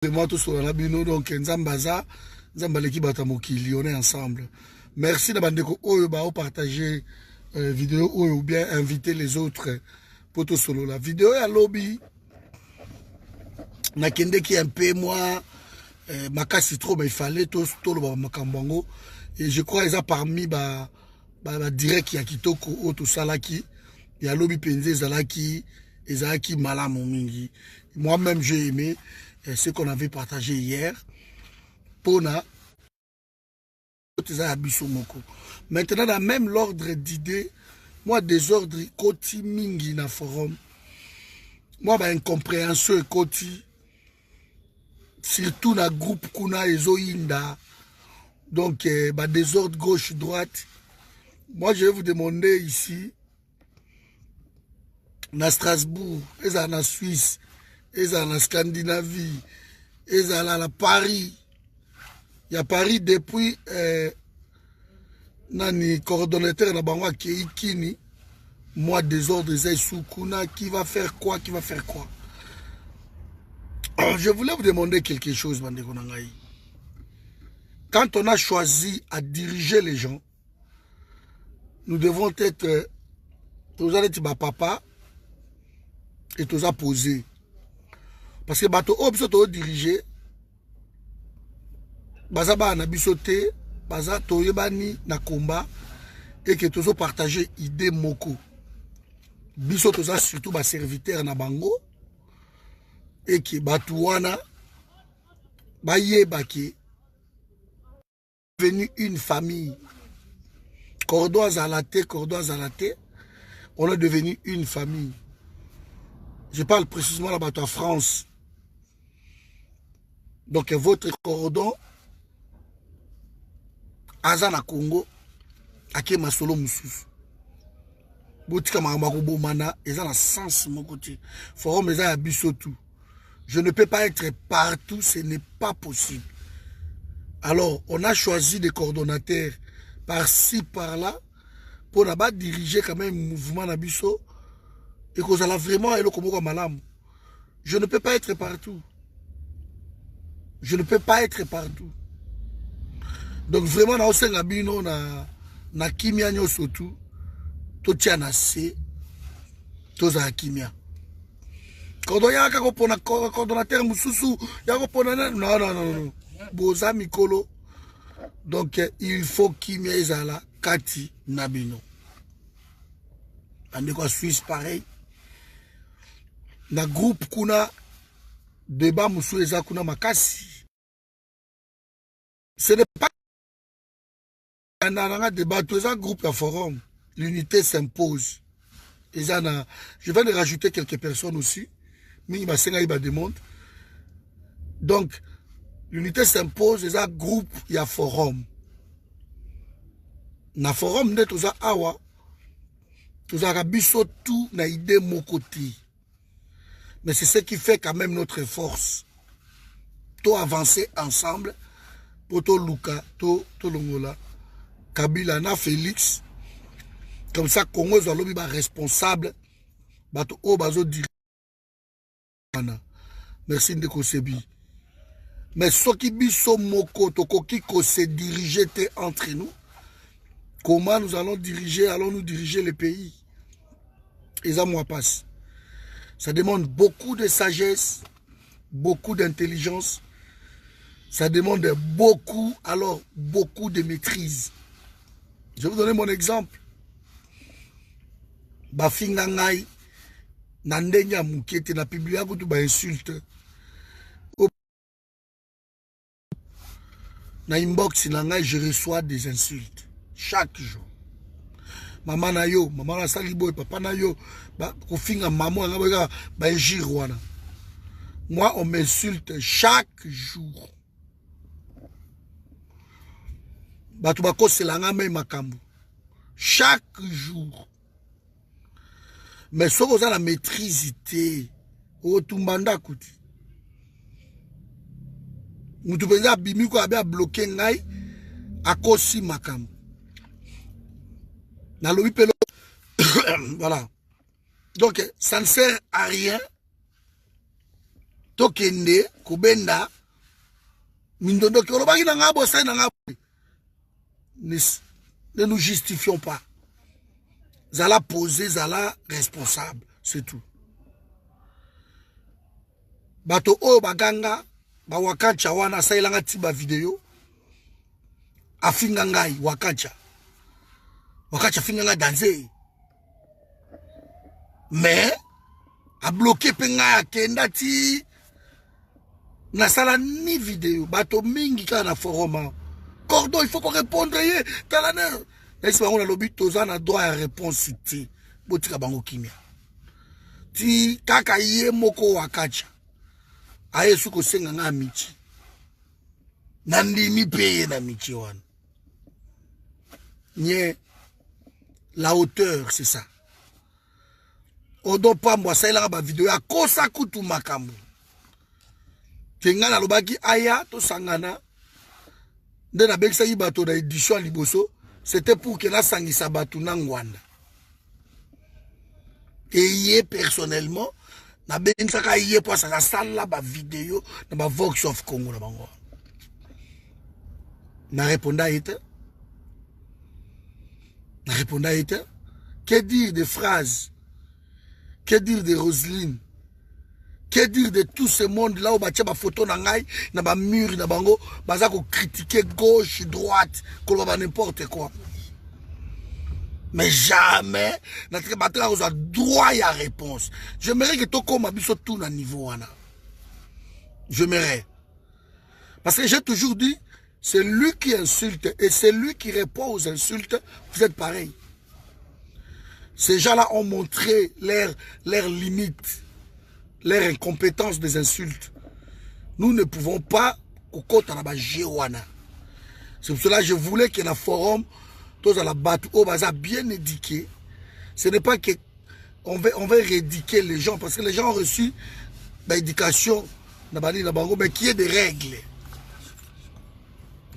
Vraiment tous sur la bino donc Nzambaza Nzambaleki Batamokili, on est ensemble. Merci de bandeko oyo ba partager vidéo ou bien inviter les autres pour tout solo la vidéo à lobby. Na kende qui un peu moi makasi trop mais il fallait tout le makambango et je crois ils a parmi ba direct ya kitoko o tout ça là qui ya lobby penze zalaki ezaki malamu mingi. Moi-même j'ai aimé ce qu'on avait partagé hier. Pona, maintenant, dans même l'ordre d'idées, moi, désordre, koti mingi na forum. Moi, incompréhension, koti, surtout na groupe kuna ezoinda. Donc, désordre gauche-droite. Moi, je vais vous demander ici, na Strasbourg, et en Suisse, et en Scandinavie, et à Paris. Il y a Paris depuis nani coordonnateur na bango Keikini, moi désordre Soukuna, qui va faire quoi, qui va faire quoi. Alors, je voulais vous demander quelque chose, Bandeko Nangaï. Quand on a choisi à diriger les gens, nous devons être tous allez papa et tous à poser. Parce que bateau obso diriger baza ba na bisoté baza toyebani na komba et que tozo partager idée moko biso toza surtout ba serviteur na bango et que batuana ba yebaki devenu une famille cordon azalate on est devenu une famille. Je parle précisément là-bas en France. Donc votre cordon Azana Congo, ake masolo mususu. Botika makambo bomana, eza na sens mon côté. Forum eza biso tout. Je ne peux pas être partout, ce n'est pas possible. Alors, on a choisi des coordonnateurs par-ci, par-là, pour là-bas diriger quand même un mouvement na biso et qu'on a vraiment elo komoko malam. Je ne peux pas être partout. Je ne peux pas être partout. Donc vraiment na osenga bino na kimia nyoso tu to tia na se to za kimia. Kodo ya ka ko pona coordonnateur mususu ya ko pona non. Boza mikolo. Donc il faut kimia ezala kati na bino. Ande ko Suisse pareil. Na groupe kuna débat musu eza kuna makasi. Ce n'est pas un débat, tous un groupe à forum, l'unité s'impose. Je viens de rajouter quelques personnes aussi, mais il m'a demandé. Donc, l'unité s'impose, il y a un groupe, il y a forum. Dans le forum, il y a awa, il y a biso tout, na idée mon côté. Mais c'est ce qui fait quand même notre force. Tout avancer ensemble, pour tout Luka, tout Longola. Kabila na Félix comme ça Congo zalobi ba responsable bato o bazo dire merci ndeko Sebi mais soki biso moko tokoki ko se diriger entre nous, comment nous allons nous diriger le pays? Et ça moi passe, ça demande beaucoup de sagesse, beaucoup d'intelligence, ça demande beaucoup de maîtrise. Je vais vous donner mon exemple. Bafinga ngai na ndenya mukete na publia kutu ba insulte. Na inbox na ngai je reçois des insultes chaque jour. Maman na yo, maman na sali boy, papa na yo, ba kofinga maman nga ba injure wana. Moi on m'insulte chaque jour. Batu bako selanga me makambo chaque jour. Mais ce que vous avez la maîtrise, au tumbanda kuti. Mutu penza bimiko abia bloqué ngai akosi makambo. Na lobi pelo. Voilà. Donc ça ne sert à rien tokende kubenda mindondo ki olobaki na ngabo sai na ngabo. Ne nous justifions pas. Zala posé, zala responsable, c'est tout. Bato o baganga ba wakancha wana sailanga tiba video afinga ngai wakancha finga ngai danser mais a bloqué penga akenda ti na sala ni vidéo bato mingi ka na forum cordon il faut qu'on réponde ye talana est-ce qu'on a le but aux na droit à réponse ti botika bango kimia ti kaka ye moko wakacha aye suko senga nga michi nandimi paye na michi wana nye la hauteur c'est ça odo pambwa saila ba vidéo ya kosa kutu makambo kenga na lobaki aya to sangana nde na bekisa bato na édition liboso c'était pour que la sangisa bato na ngwanda et yé personnellement na bensaka yé pour ça sala ba vidéo na ba Vox of Congo na bango na réponda été que dire des phrases, que dire de Roselyne, que dire de tout ce monde là où batia ba photo na ngai na ba mur na bango baza ko critiquer gauche droite ko ba n'importe quoi. Mais jamais notre battre a droit à réponse. J'aimerais que tout comme abiso tout na niveau wana. J'aimerais. Parce que j'ai toujours dit c'est lui qui insulte et c'est lui qui répond aux insultes, vous êtes pareil. Ces gens-là ont montré leurs limites, leur incompétence des insultes. Nous ne pouvons pas c'est pour cela que je voulais que dans le forum, tous à la batte, au bazar bien éduqué. Ce n'est pas que on veut rééduquer les gens, parce que les gens ont reçu l'éducation, mais qu'il y ait des règles.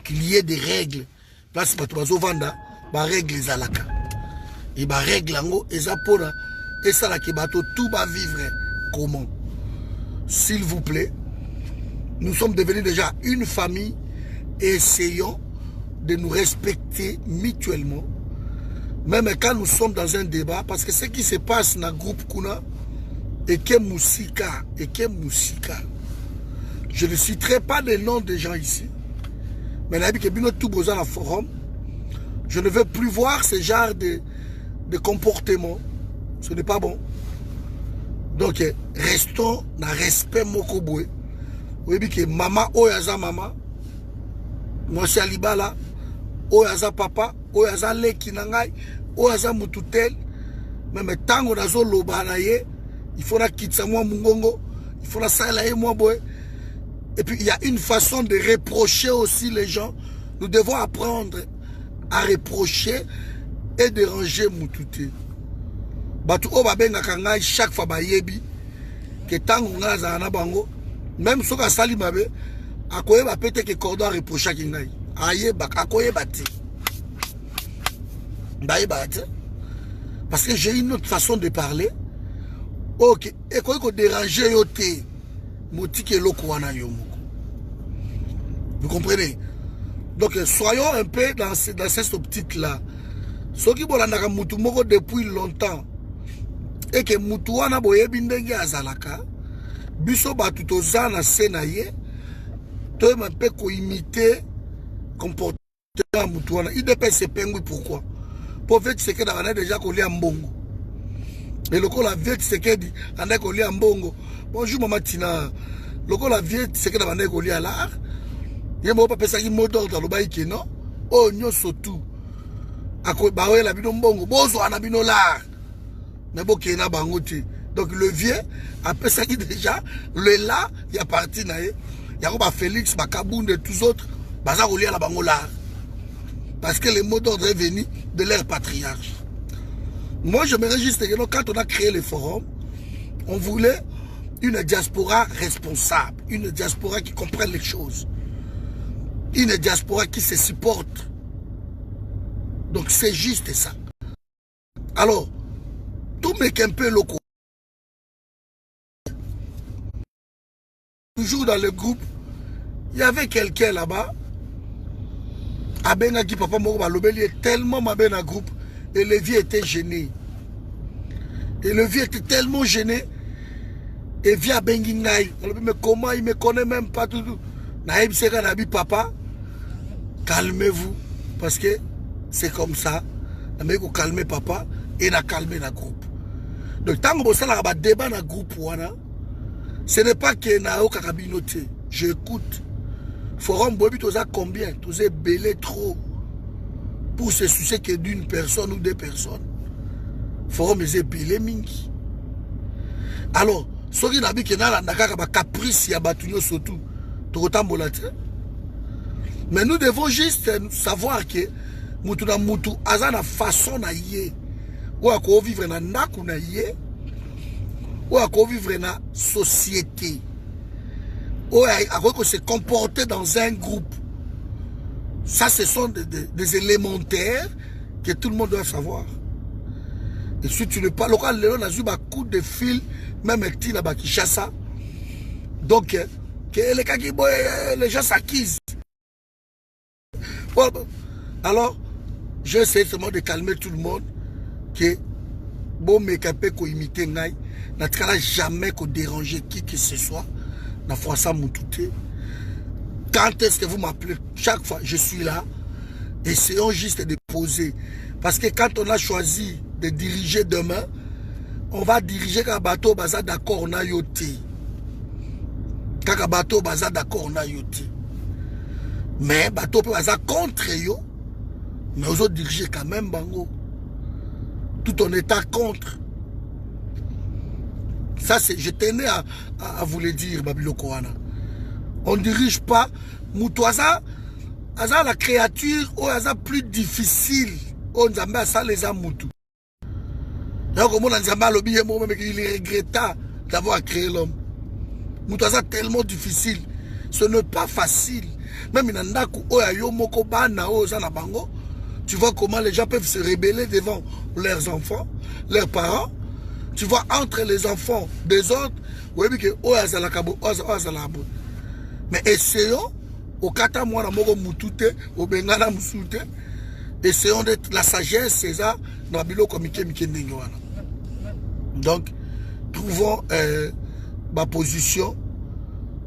Qu'il y ait des règles. Place Batuazo Vanda, bah règles les alaka. Et bah règles en et ça pour et ça là qui bateau tout va vivre comment? S'il vous plaît, nous sommes devenus déjà une famille et essayons de nous respecter mutuellement. Même quand nous sommes dans un débat, parce que ce qui se passe dans le groupe Kuna et que Moussika, je ne citerai pas les noms des gens ici. Mais je ne veux plus voir ce genre de comportement. Ce n'est pas bon. Donc, restons dans le respect Mokoboué. Vous voyez que maman, oyaza maman, moi c'est Alibala, oyaza papa, oyaza leki nangai, oyaza mututel, même tango nazo lobanaye, il faut la kitsa moi mungongo, il faut la salaye moi boy. Et puis il y a une façon de reprocher aussi les gens. Nous devons apprendre à reprocher et déranger Moutouté. Batu o babenga kangai chaque fois bayebi que tango ngaza na bango même soka sali mabe akoye ba pété que cordon reprocher kingai ayeba akoye bati baïbate parce que j'ai une autre façon de parler. OK et quoi ko déranger yoté motike loko wana yomoko. Vous comprenez? Donc soyons un peu dans cette optique là. Ceux qui bolandaka mutu moko depuis longtemps et que mutu wana boyebi ndenge azalaka biso batu tozana sena ye to mpe ko imiter comportement mutu wana idp se pengui pourquoi pour fait c'est que on a déjà collé en mbongo et le la vie c'est que dit on a collé en mbongo bonjour maman Tina le la vie c'est que on a collé à l'art ye mo papa ça qui mot d'ordre lo baiki non oh nyoso tout ako bawe la bino mbongo bozo ana bino l'art mais bon qui na bangote donc le vieux après ça qui déjà le là il y a parti na ye ya ko ba Félix ba Kabound et tous autres baza ko lia la bango l'art parce que le mot d'ordre est venu de leur patriarche. Moi je me réjouis que quand on a créé le forum on voulait une diaspora responsable, une diaspora qui comprenne les choses, une diaspora qui se supporte. Donc c'est juste ça. Alors, tout mec un peu loco. toujours dans le groupe, il y avait quelqu'un là-bas. Abenga qui papa moko balobeli est tellement mabé dans le groupe. Et le vieux était gêné. Et le vieux était tellement gêné. Et via Bengi Ngai. Mais comment il me connaît même pas tout. Naïb Seka Nabi papa. Calmez-vous. Parce que c'est comme ça. Mais vous calmez papa. Et na calmer le groupe. Donc tant que vous avez un débat dans le groupe, ce n'est pas que na kakabinoté. J'écoute. Forum Bobi, tu as combien? Tu as belé trop. Pour se soucier que d'une personne ou deux personnes. Forum est belé mingi. Alors, ce qui n'a pas que na caprice ya batunyo surtout. Mais nous devons juste savoir que mutu na mutu azana façon na yé. Ou à vivre na naku na yé. Ou à vivre na société. Ou à se comporter dans un groupe. Ça, ce sont des élémentaires que tout le monde doit savoir. Et si tu ne parles pas, on a eu un coup de fil, même là-bas qui chasse ça. Donc, les gens s'acquisent. Alors, j'essaie seulement de calmer tout le monde. Que bon, mais capé qu'on imite Ngai, n'a jamais qu'on déranger qui que ce soit. N'a fois ça moutouté. Quand est-ce que vous m'appelez? Chaque fois, je suis là. Essayons juste de poser. Parce que quand on a choisi de diriger demain, on va diriger quand bateau baza d'accord on a yoté. Quand bateau baza d'accord on a yoté. Mais bateau baza contre yo. Mais aux autres diriger quand même bango. Tout en état contre. Ça c'est, je tenais à vous le dire, Babilo Koana. On ne dirige pas. Moutouaza, Aza la créature, ou Aza plus difficile. On Nzambe a ça les amoutou. Donc, comme on Nzambe a l'objet, il est regrettant d'avoir créé l'homme. Moutouaza tellement difficile. Ce n'est pas facile. Même Nandaku, Oyayo, Moko, Bana, Ozana Bango, tu vois comment les gens peuvent se rebeller devant leurs enfants, leurs parents. Tu vois, entre les enfants des autres, mais essayons, au kata moi, moko mutute, au bengana musute, essayons d'être la sagesse, c'est ça, dans bilo comme donc, trouvons ma position,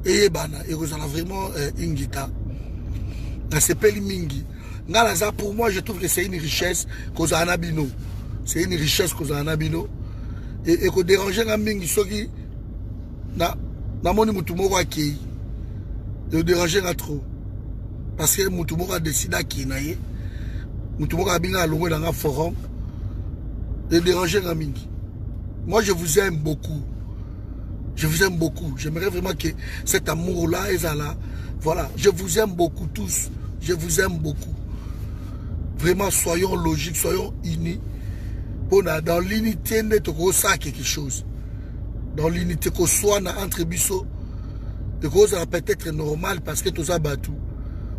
et vous en avez vraiment une guitare. C'est pas mingi. Pour moi, je trouve que c'est une richesse qu'on a en abino. C'est une richesse qu'on a en abino. Et qu'on dérange un mingi, ce qui n'a pas de qui de déranger trop. Parce que Moutoumou a décidé qu'il y a Moutoumou a bien alloué dans un forum de déranger un mingi. Moi, je vous aime beaucoup. Je vous aime beaucoup. J'aimerais vraiment que cet amour-là est là. Voilà, je vous aime beaucoup tous. Je vous aime beaucoup. Vraiment, soyons logiques, soyons unis. Dans l'unité, nous avons quelque chose. Dans l'unité, qu'on soit entre bisous, peut-être normal parce que tout ça battu.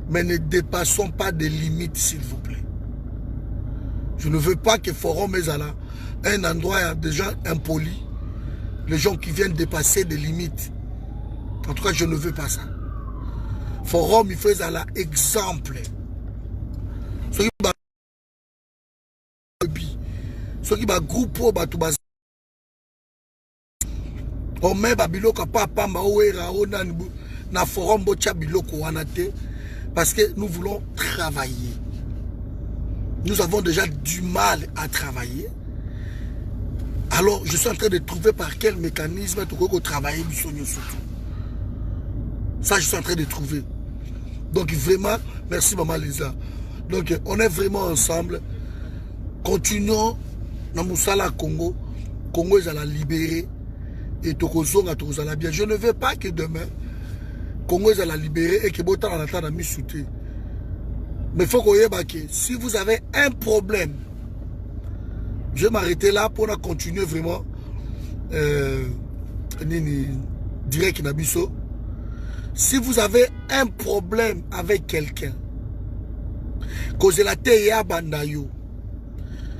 Mais ne dépassons pas des limites, s'il vous plaît. Je ne veux pas que Forum est là. Un endroit, il y a des gens impolis. Les gens qui viennent dépasser des limites. En tout cas, je ne veux pas ça. Forum, il fait ça exemple. Ce qui va groupe on met babiloko papa maouera na forum bocha biloko wanate parce que nous voulons travailler. Nous avons déjà du mal à travailler. Alors je suis en train de trouver par quel mécanisme tu peux travailler surtout. Ça je suis en train de trouver. Donc vraiment merci maman Lisa. Donc on est vraiment ensemble. Continuons dans Moussala Congo. Congo est à la libérer. Et Tokozonga Tokozala bien. Je ne veux pas que demain, Congo est à la libérer et que Botan en attend à mis sauter. Mais il faut qu'on y ait que si vous avez un problème, je vais m'arrêter là pour continuer vraiment direct Nabiso. Si vous avez un problème avec quelqu'un, cause la terre bandayo,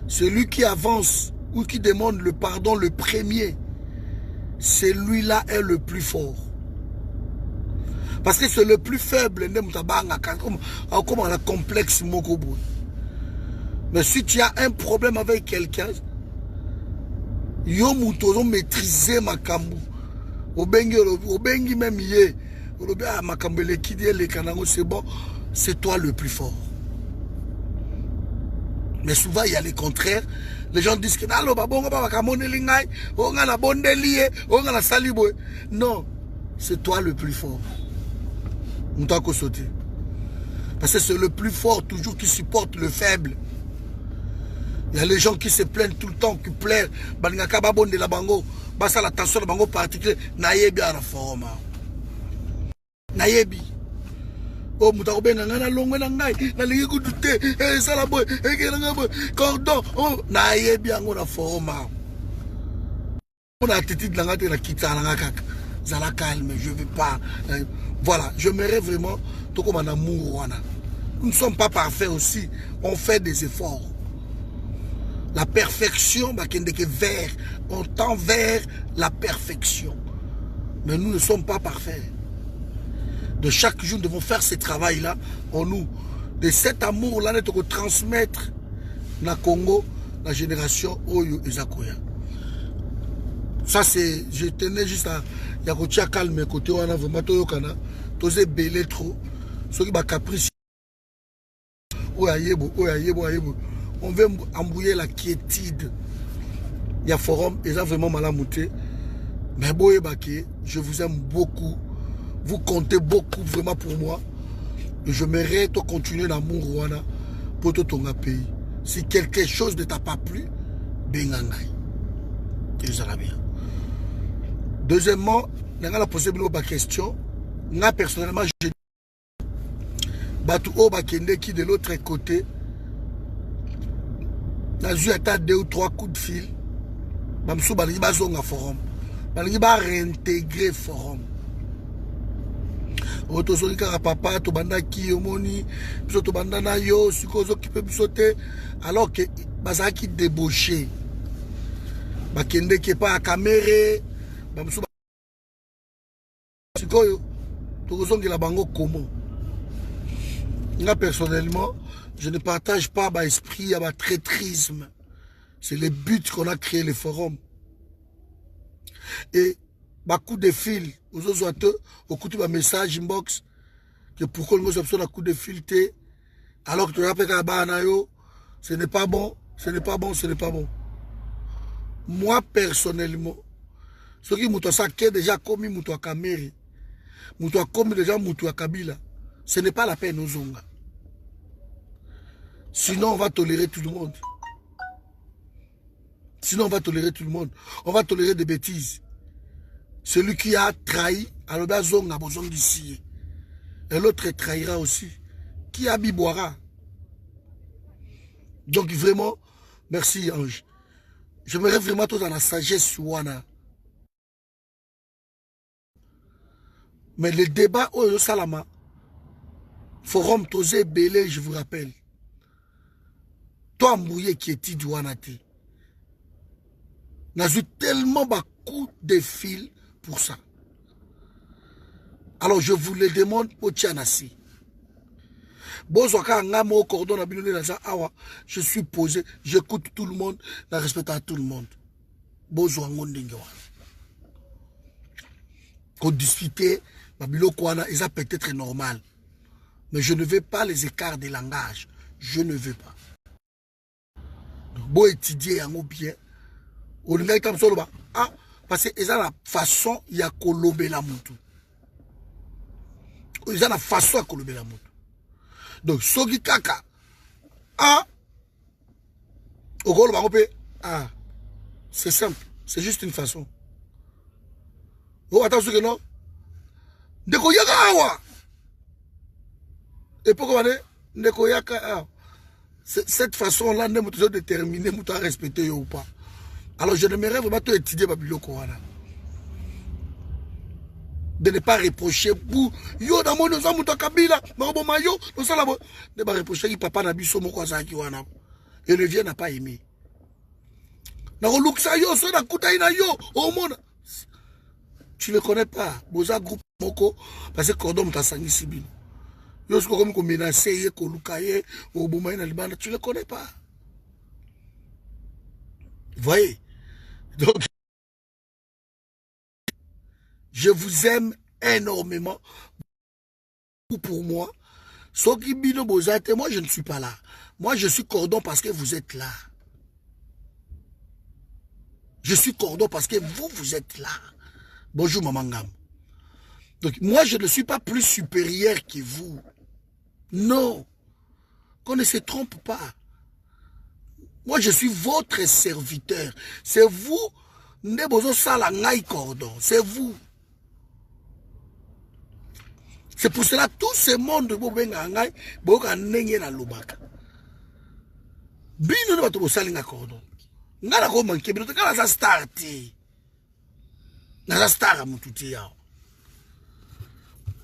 celui qui avance ou qui demande le pardon le premier, celui-là est le plus fort. Parce que c'est le plus faible, comme on a complexe Mokobo. Mais si tu as un problème avec quelqu'un, yo moutozo maîtriser makambu. Obengi même yé. Makambu le kidie le kanango, c'est bon. C'est toi le plus fort. Mais souvent, il y a les contraires. Les gens disent que non, c'est toi le plus fort. Parce que c'est le plus fort toujours qui supporte le faible. Il y a les gens qui se plaignent tout le temps, qui pleurent. De la bango, basa la tension de bango particulier. Nayebi à la forme. Nayebi. Oh, mutakobe nangana longwe nangai. Nalingi kudute. Eh, salaboy. Eh, boy. Cordon. Oh, nayebi ango na forme. On a attitude langate na kita langakaka. Zala calme, je veux pas. Voilà, je m'aimerais vraiment tout comme un amour. Nous ne sommes pas parfaits aussi. On fait des efforts. La perfection, on tend vers la perfection. Mais nous ne sommes pas parfaits. De chaque jour, nous devons faire ce travail-là en nous. De cet amour-là, nous devons transmettre dans le Congo, la génération Oyo Ezakoya. Ça, c'est. Je tenais juste à. Yakotia calme, côté, on a vraiment tout yokana. Tosé belé trop. Ceux qui ont caprice. Oyayebo. On veut embrouiller la quiétude. Il y a forum, ils ont vraiment mal à monter. Mais boye baké, je vous aime beaucoup. Vous comptez beaucoup vraiment pour moi. Et je m'aimerais de continuer l'amour Rwanda pour tout ton pays. Si quelque chose ne t'a pas plu, bengangai. Et ça va bien. Deuxièmement, on a posé une question. Moi, personnellement, je dis qui de l'autre côté, j'ai eu 2 ou 3 coups de fil. Je suis un forum. Je suis réintégrer le forum. Alors que bazaki débauché. Bakende qui pas à caméra. Moi, personnellement, je ne partage pas l'esprit à traîtrisme. C'est le but qu'on a créé le forum. Et coup de fil, aux autres, au coup de message inbox, que pourquoi nous avons un coup de fil, alors que tu as fait ce n'est pas bon, ce n'est pas bon, ce n'est pas bon. Moi, personnellement, ce qui m'a déjà commis Moutoua Kameri, Moutoua commis déjà Moutoua Kabila, ce n'est pas la peine aux Zonga. Sinon, on va tolérer tout le monde. Sinon, on va tolérer tout le monde. On va tolérer des bêtises. Celui qui a trahi, alors il Zonga a besoin d'ici. Et l'autre trahira aussi. Qui a biboira. Donc vraiment, merci Ange. J'aimerais vraiment tout dans la sagesse Wana. Mais le débat au Salama, forum Tosé Belé, je vous rappelle. Toi, Mbouye qui est du Wanati. N'a eu tellement de coups de fil pour ça. Alors je vous le demande au Tchanassi. Je suis posé, j'écoute tout le monde, je respecte tout le monde. Qu'on discuter, c'est peut-être normal. Mais je ne veux pas les écarts de langage. Je ne veux pas. Bon étudier bien. Parce que c'est la façon il y a kolobé la moutou. Ils ont la façon à kolobé la moutou. Donc, Sogi Kaka, c'est simple, c'est juste une façon. Oh, attention que non. Ndeko Yaka Awa. Et pourquoi Ndeko Yaka cette façon-là, nous devons déterminer, nous devons respecter ou pas. Alors, je n'aimerais vraiment te étudier Babilo Kowana. De ne pas reprocher pour yo dans mon nous Kabila marobo mayo nous ça là de pas reprocher qui papa na biso moko azaki wana et le vieux n'a pas aimé na ko luksa yo so na kuta ina yo o mona Tu ne le connais pas. Boza groupe moko parce que cordon t'a sangi sibino. Yo ce comme menacer ko lukaye au boumay na libanda, tu ne le connais pas. Vous voyez? Donc je vous aime énormément. Pour moi, Soki Bino Bozate, moi je ne suis pas là. Moi je suis cordon parce que vous êtes là. Je suis cordon parce que vous êtes là. Bonjour Maman Ngam. Donc moi je ne suis pas plus supérieur que vous. Non. Qu'on ne se trompe pas. Moi je suis votre serviteur. C'est vous. Nebozo Sala Ngai Cordon. C'est vous. C'est pour cela tout ce monde bobenga ngai boka nenge na lobaka. Bino ne bato bosalinga cordon. Ngala ko manke bino kala za starti. Na za star mututi yao.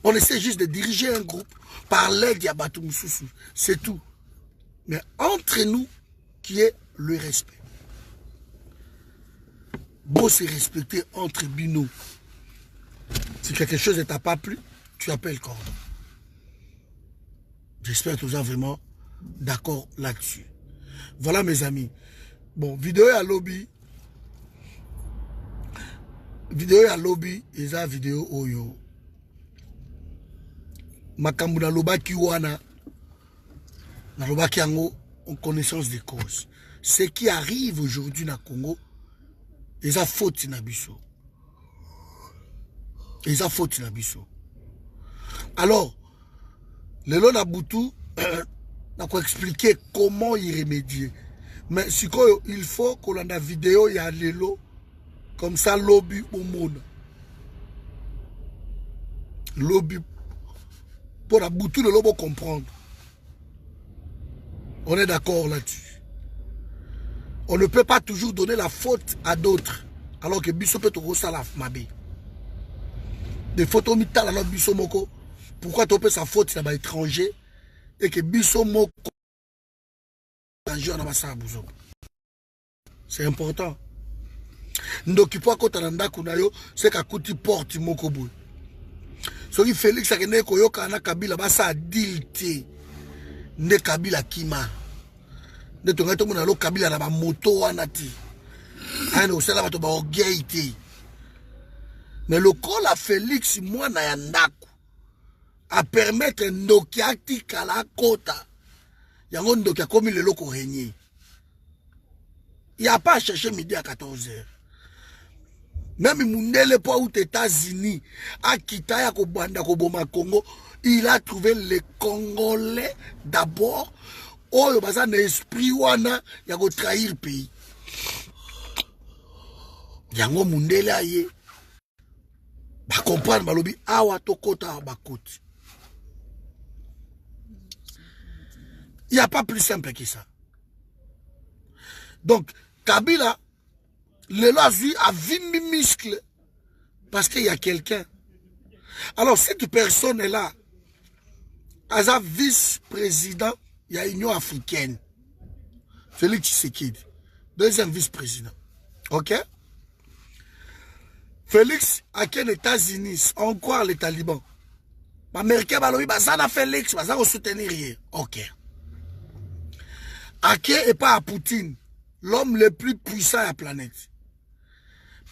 On essaie juste de diriger un groupe par l'aide ya bato mususu, c'est tout. Mais entre nous qui est le respect. Bon se respecter entre bino. Si quelque chose ne t'a pas plu, tu appelles cordon. J'espère que tu es vraiment d'accord là-dessus. Voilà mes amis. Bon, vidéo à lobby. Vidéo à lobby. Et ça, vidéo oyo. Makambuna loba kiwana. Na loba kiango en connaissance des causes. Ce qui arrive aujourd'hui na Congo, et ça faute na biso. Et ça faute na biso. Alors, le long Nabutu, n'a quoi expliquer comment y remédier. Mais si il faut qu'on ait la vidéo, il y a l'élo, comme ça, lobby au monde. Lobby, pour Nabutu, le lobo comprendre. On est d'accord là-dessus. On ne peut pas toujours donner la faute à d'autres, alors que Bisso peut te ça la mabé. Des photos mitales à notre Bisso Moko. Pourquoi tu peux sa faute à l'étranger et que Bisso Moko c'est important. Donc il faut que tu c'est qu'à côté porte Moko boy. So qui Félix a gagné koyoka na Kabila basa dilté ne Kabila kima. Ne tonga to mona lo Kabila na ba moto wana ti. Ano sala bato ba orgueil. Mais le col à Félix moi na yandako. À permettre Nokia Tikala Kota. Yango Nokia comme le loco régné. Il n'y a pas à chercher midi à 14h. Même Mounele pas aux États-Unis, à Kitaya Kobanda Koboma Congo, il a trouvé les Congolais d'abord. Oh, il y a un esprit wana, il y a trahir le pays. Yango Mounele aye. Ba comprendre balobi awa to kota ba koti. Il n'y a pas plus simple que ça. Donc, Kabila, le loisir a vu mes muscles parce qu'il y a quelqu'un. Alors, cette personne est là, as un vice-président, il y a l'Union africaine. Félix Tshisekedi, deuxième vice-président. Ok? Félix, à quel États-Unis, encore les talibans. Américain, bazana Félix, bazana soutenir rien. Ok. Ake et pas à Poutine, l'homme le plus puissant de la planète.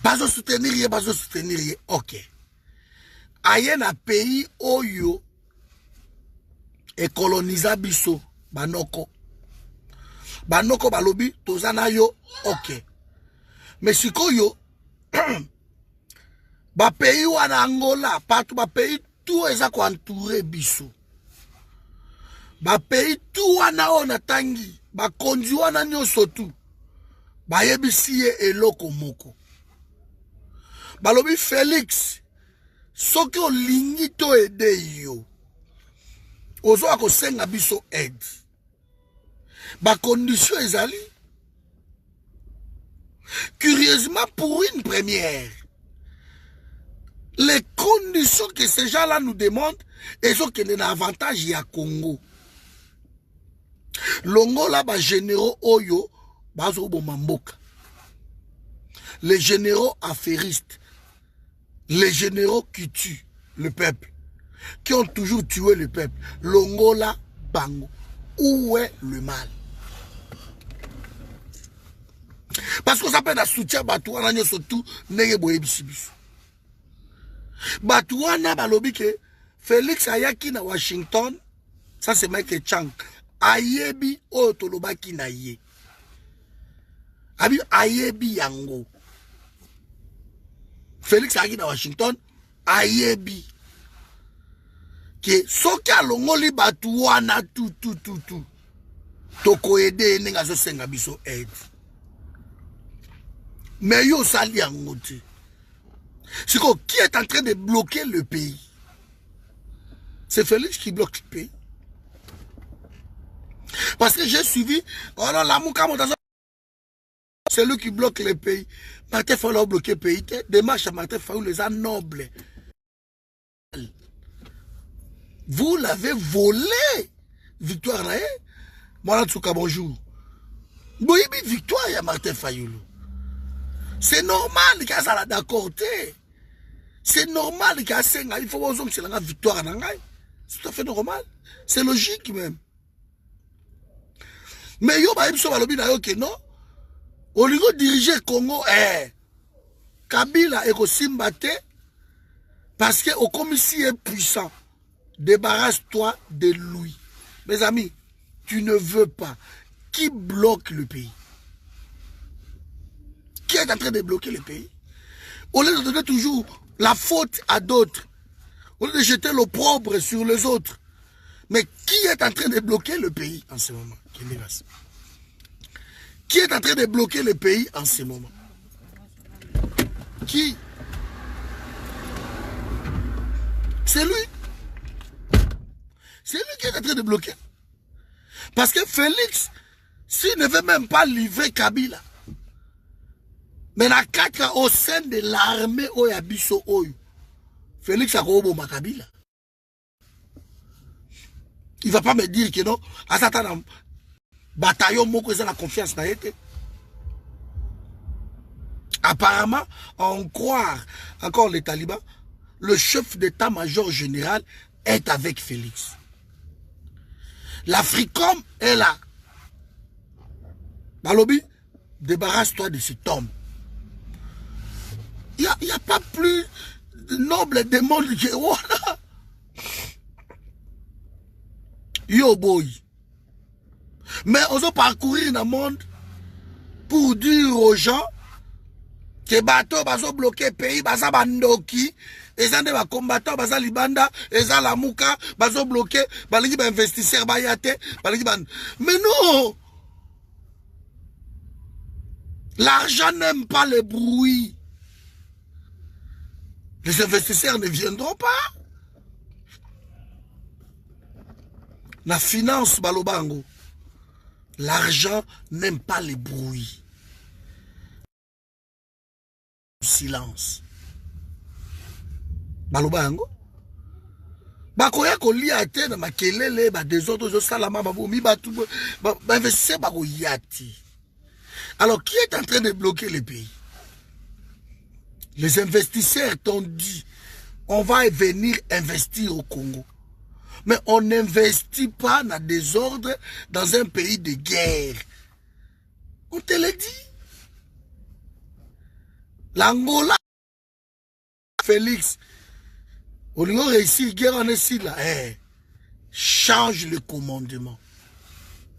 Pas de soutenir, pas de soutenir. Ok. Ayen a pays oyo et colonisa biso, banoko. Banoko balobi, tozana yo, ok. Mais si yo, ba pays wana Angola, partout ba pays tout eza ko entouré biso. Ba pays tout wana ona tangi. Bakonzi wana nyonso tu bayebisi ye eloko moko balobi Félix soki olingi to ede yo ozo akosenga biso aide bacondition ezali curieusement pour une première les conditions que ces gens-là nous demandent et sont qu'il y a un avantage à Congo. Longola ba généraux oyo bazo bomamboka. Les généraux affairistes, les généraux qui tuent le peuple, qui ont toujours tué le peuple, Longola, Bango, où est le mal? Parce qu'on s'appelle à soutien Batouana, surtout, n'est pas Bissibisu. Batouana, balobi que Félix Ayaki na Washington, ça c'est Mike Chang, Ayebi Otolobaki na ye. Abi Ayebi Yango. Félix Ayaki na Washington, Ayebi. Que soki alongoli Batouana tout. Toko ede nenga zo senga biso aide. Mais yo sali yango te. C'est quoi qui est en train de bloquer le pays? C'est Félix qui bloque le pays. Parce que j'ai suivi, oh non, c'est lui qui bloque le pays. Martin Fayulu a bloqué le pays. Démarche à Martin Fayulu, les a nobles. Vous l'avez volé. Victoire, hein? Moi, bonjour. Oui, victoire, il y a Martin Fayulu. C'est normal qu'il y a ça d'accord. C'est normal qu'il y a ça. Il faut voir que c'est la victoire. C'est tout à fait normal. C'est logique même. Mais yo, bah, il non. Au lieu de diriger Congo, Kabila est aussi mbatté parce que au commissaire est puissant. Débarrasse-toi de lui. Mes amis, tu ne veux pas. Qui bloque le pays? Qui est en train de bloquer le pays? Au lieu de donner toujours la faute à d'autres, au lieu de jeter l'opprobre sur les autres, mais qui est en train de bloquer le pays en ce moment? Qui est en train de bloquer le pays en ce moment? Qui? C'est lui. C'est lui qui est en train de bloquer. Parce que Félix, s'il ne veut même pas livrer Kabila, mais na kaka au sein de l'armée Oyabiso Oyo, Félix a ma Kabila. Il ne va pas me dire que non, à Satan, bataillon moko ils ont la confiance dans été. Apparemment, en croire encore les talibans, le chef d'état-major général est avec Félix. L'Africom est là. Balobi, débarrasse-toi de cet homme. Il n'y a pas plus noble des mondes que voilà. Yo boy. Mais on doit parcourir dans le monde pour dire aux gens que les bateaux vont bloquer le pays, baza bandoki, et ça des combattants, baza libanda, et ça la mouka, bazo bloquer, baligi ba investisseur bayate, baligi ban. Mais non! L'argent n'aime pas le bruit. Les investisseurs ne viendront pas. La finance balobango. L'argent n'aime pas les bruits. Silence. Balobango. Bakoya ko liate na makelele ba des autres salama ba bomi ba tout ba investir ba ko yati. Alors qui est en train de bloquer le pays? Les investisseurs t'ont dit on va venir investir au Congo. Mais on n'investit pas dans des ordres dans un pays de guerre. On te l'a dit. L'Angola, Félix, au lieu de réussir guerre en ici là, change le commandement.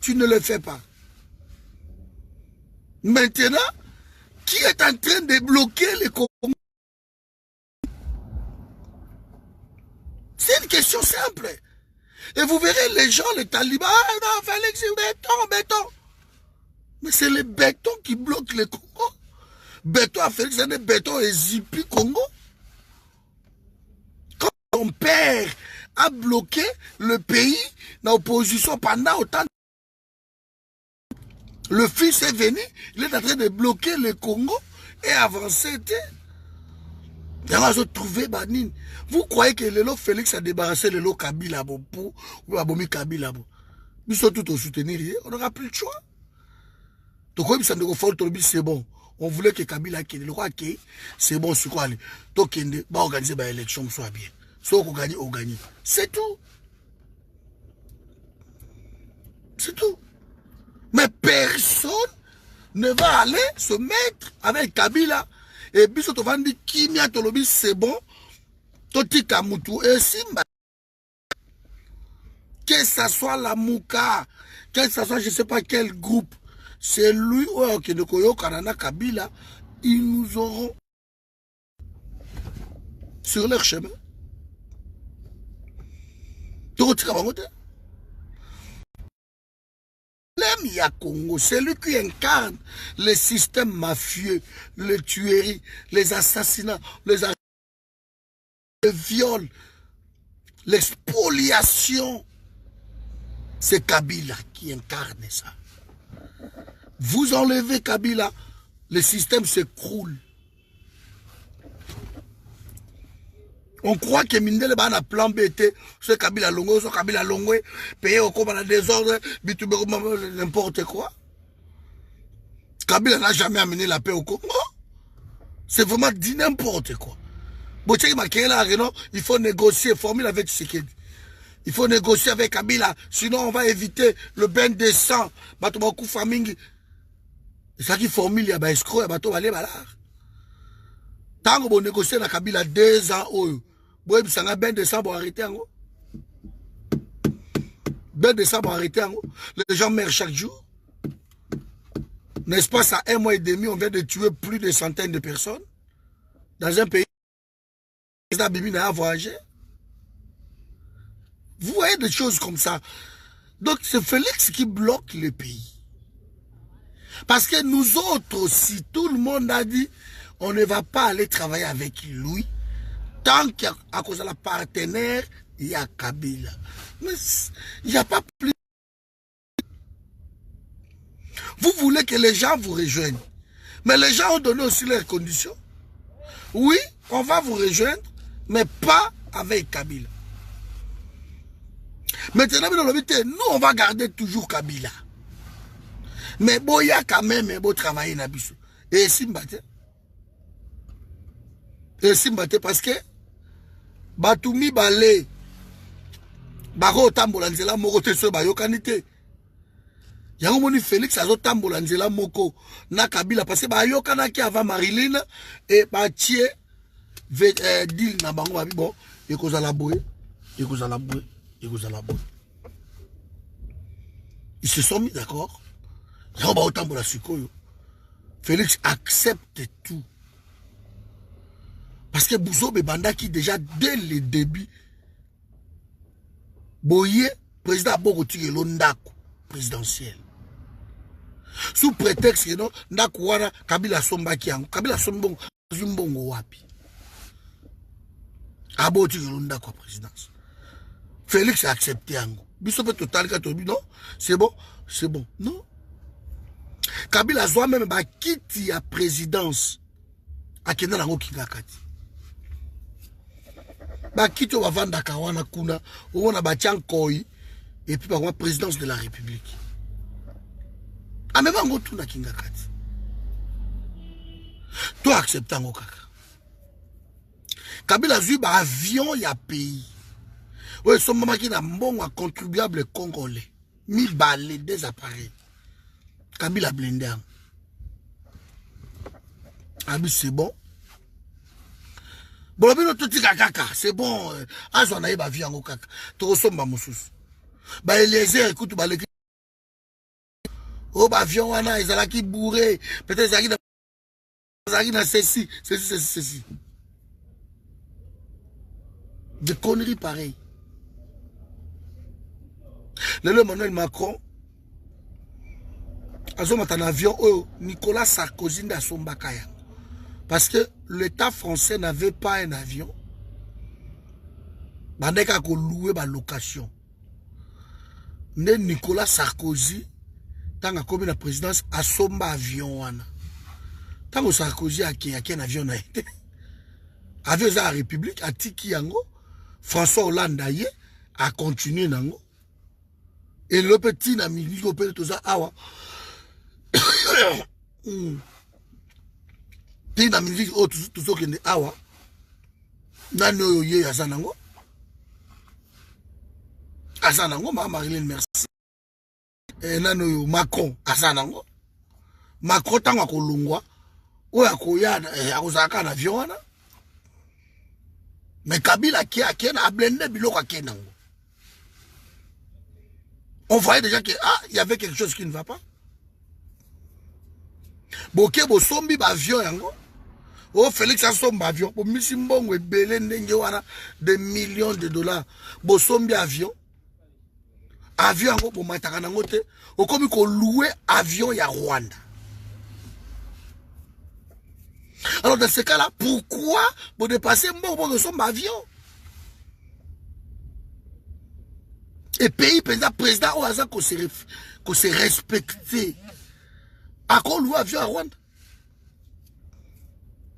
Tu ne le fais pas. Maintenant, qui est en train de bloquer le commandement? C'est une question simple. Et vous verrez les gens, les talibans, ah non, Félix, béton. Mais c'est le béton qui bloque le Congo. Béton à Félix, c'est un béton et Zipi Congo. Quand ton père a bloqué le pays dans l'opposition pendant autant de temps, le fils est venu, il est en train de bloquer le Congo et avancer. Vous croyez que le lot Félix a débarrassé le lot Kabila pour abomi Kabila? Nous sommes tous au soutenir, on n'aura plus le choix. Donc, c'est bon. on voulait que Kabila kende. Le roi que c'est bon, c'est quoi aller. Donc kende, va organiser une élection, soit bien. Soit qu'on gagne, on gagne. C'est tout. C'est tout. Mais personne ne va aller se mettre avec Kabila. Et puis, on va dire Kimia Tolobi, c'est bon. Toti Kamutu et Simba. Que ça soit la Mouka, que ça soit je ne sais pas quel groupe, c'est lui ou qui ne koyo Kanana Kabila, ils nous auront sur leur chemin. L'Emia Congo, c'est lui qui incarne le système mafieux, les tueries, les assassinats, les viols, l'expoliation. C'est Kabila qui incarne ça. Vous enlevez Kabila, le système s'écroule. On croit que Mindele a un plan BT, c'est Kabila Longo, c'est Kabila Longo, payé au combat dans désordre, n'importe quoi. Kabila n'a jamais amené la paix au Congo. C'est vraiment dit n'importe quoi. Il faut négocier, formule avec Tshisekedi. Il faut négocier avec Kabila, sinon on va éviter le bain de sang. C'est ça qui formule, il y a des escrocs, il y a des balar. Tant que vous négociez avec Kabila 2 ans, vous avez un bain de sang pour arrêter. Bain de sang pour arrêter. Les gens meurent chaque jour. N'est-ce pas, ça 1 mois et demi, on vient de tuer plus de centaines de personnes dans un pays où le président n'a voyagé. Vous voyez des choses comme ça. Donc c'est Félix qui bloque le pays. Parce que nous autres aussi, tout le monde a dit, on ne va pas aller travailler avec lui tant qu'à cause de la partenaire, il y a Kabila. Mais il n'y a pas plus. Vous voulez que les gens vous rejoignent. Mais les gens ont donné aussi leurs conditions. Oui, on va vous rejoindre, mais pas avec Kabila. Maintenant, nous, on va garder toujours Kabila. Mais bon, il y a quand même beau travailler dans Bissou. Et Simbate. Et Simbate parce que Batumi Balé, Baro Tambola Nzela Moko Teso Bayokanite. Yangomoni Félix Azo Tambola Nzela Moko na Kabila parce que Bayokanaki avant Marilyn et Batie Dil na Bango Babi bon, et Kozala Boye, et Kozala Boye. Ils se sont mis d'accord. Félix accepte tout. Parce que Bouzo Bebanda qui déjà dès le début, Boye, président Bogoti Londako, présidentiel. Sous prétexte que non, Ndakouana, Kabila Sombaki, Kabila Sombong, Zumbongo Wapi. Aboti Londako, présidence. Félix a accepté Ango. Bissop total non, c'est bon, non. Kabila Zoa même quitte la présidence à Kenda Nango Kingakati. Quitte au Vanda Kawana Kuna, où on a battu en Koi, et puis par la présidence de la République. Ah, même en tout na Kingakati. Toi acceptes Ango Kaka. Kabila Zoa avion y a pays. Oui, son maman qui n'a bon contribuable congolais. 1000 balles, des appareils. Kabila blindé. Abi, c'est bon. Bon, c'est bon. Azon aïe ba vie en kaka. To somba moussous. Ba Eliezer, écoute, ba le. Oh, ba avion wana, ils allaient qui bourré. Peut-être ils allaient dans ceci. Des conneries pareilles. Le Emmanuel Macron a un avion Nicolas Sarkozy n'a son bakaya. Parce que l'État français n'avait pas un avion. Il n'y a qu'à louer la location. Nicolas Sarkozy, tant que la présidence, a son avion. Tant que Sarkozy a un avion, avion de la République, a Tiki Yango, François Hollande a continué Nango. Et le petit ami, il peut tout ça. Puis dans la musique, oh, tout ce qui est awa. Nano ye azanango. Azanango, Marilyn merci. Et nano Macron, azanango. Macron tango kolungwa. Ou akoya akozaka na avion wana. Mais Kabila qui a blendé biloko a kenango. On voyait déjà que il y avait quelque chose qui ne va pas. Boké bo sombi ba avion yango. Oh Félix a sombi avion. Bo misimbongo ebele ndenge wana de millions de dollars. Bo sombi avion. Avion yango bo mataka nango te. Okomi ko louer avion ya Rwanda. Alors dans ce cas-là, pourquoi vous dépassez mon avion? Et pays président au hasard qu'on se respecté. À quoi louer avion à Rwanda?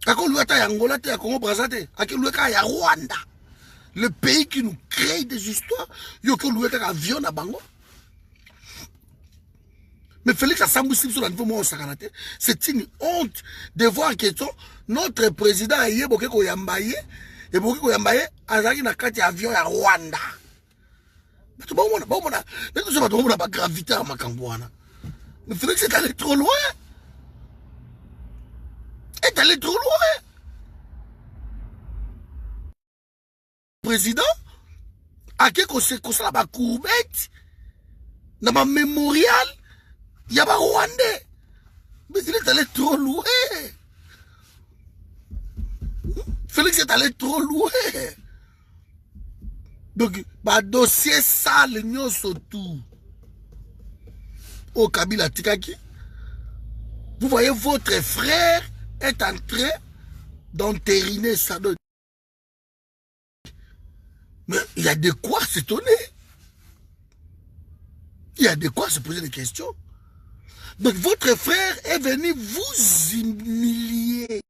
À quoi louer à Angola, à Congo Brazzaville, à quoi louer à Rwanda? Le pays qui nous crée des histoires, il y a louer à avion à Bango. Mais Félix a Samboussib sur la niveau moi c'est une honte de voir que notre président a yé boké koyambaye et boké koyambaye azaki na kati avion ya Rwanda. Mais tout le monde n'a pas gravité à Makambouana. Mais Félix est allé trop loin. Est allé trop loin. Président a quelque chose qu'on s'en a courbette dans ma mémorial. Il y a pas Rwandais. Mais il est allé trop loin. Félix est allé trop loin. Donc, bah, dossier sale, nous surtout. Au Kabila Tikaki. Vous voyez, votre frère est en train d'entériner ça. Mais il y a de quoi s'étonner. Il y a de quoi se poser des questions. Donc votre frère est venu vous humilier.